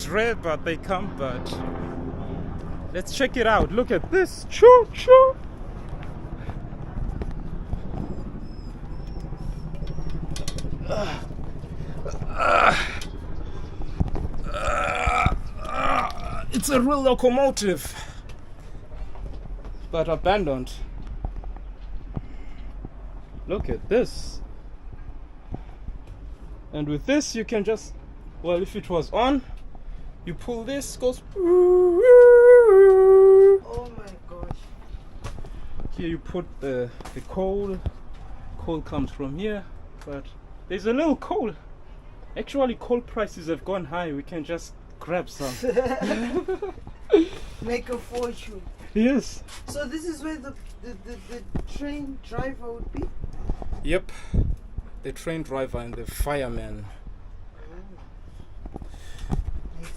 rare, but they come. But let's check it out. Look at this. Choo choo. It's a real locomotive, but abandoned. Look at this. And with this you can just, well, if it was on, you pull this, goes. Oh my gosh. Here you put the coal. Coal comes from here, but there's a little coal. Actually, coal prices have gone high. We can just grab some. Make a fortune. Yes. So this is where the train driver would be? Yep. The train driver and the fireman.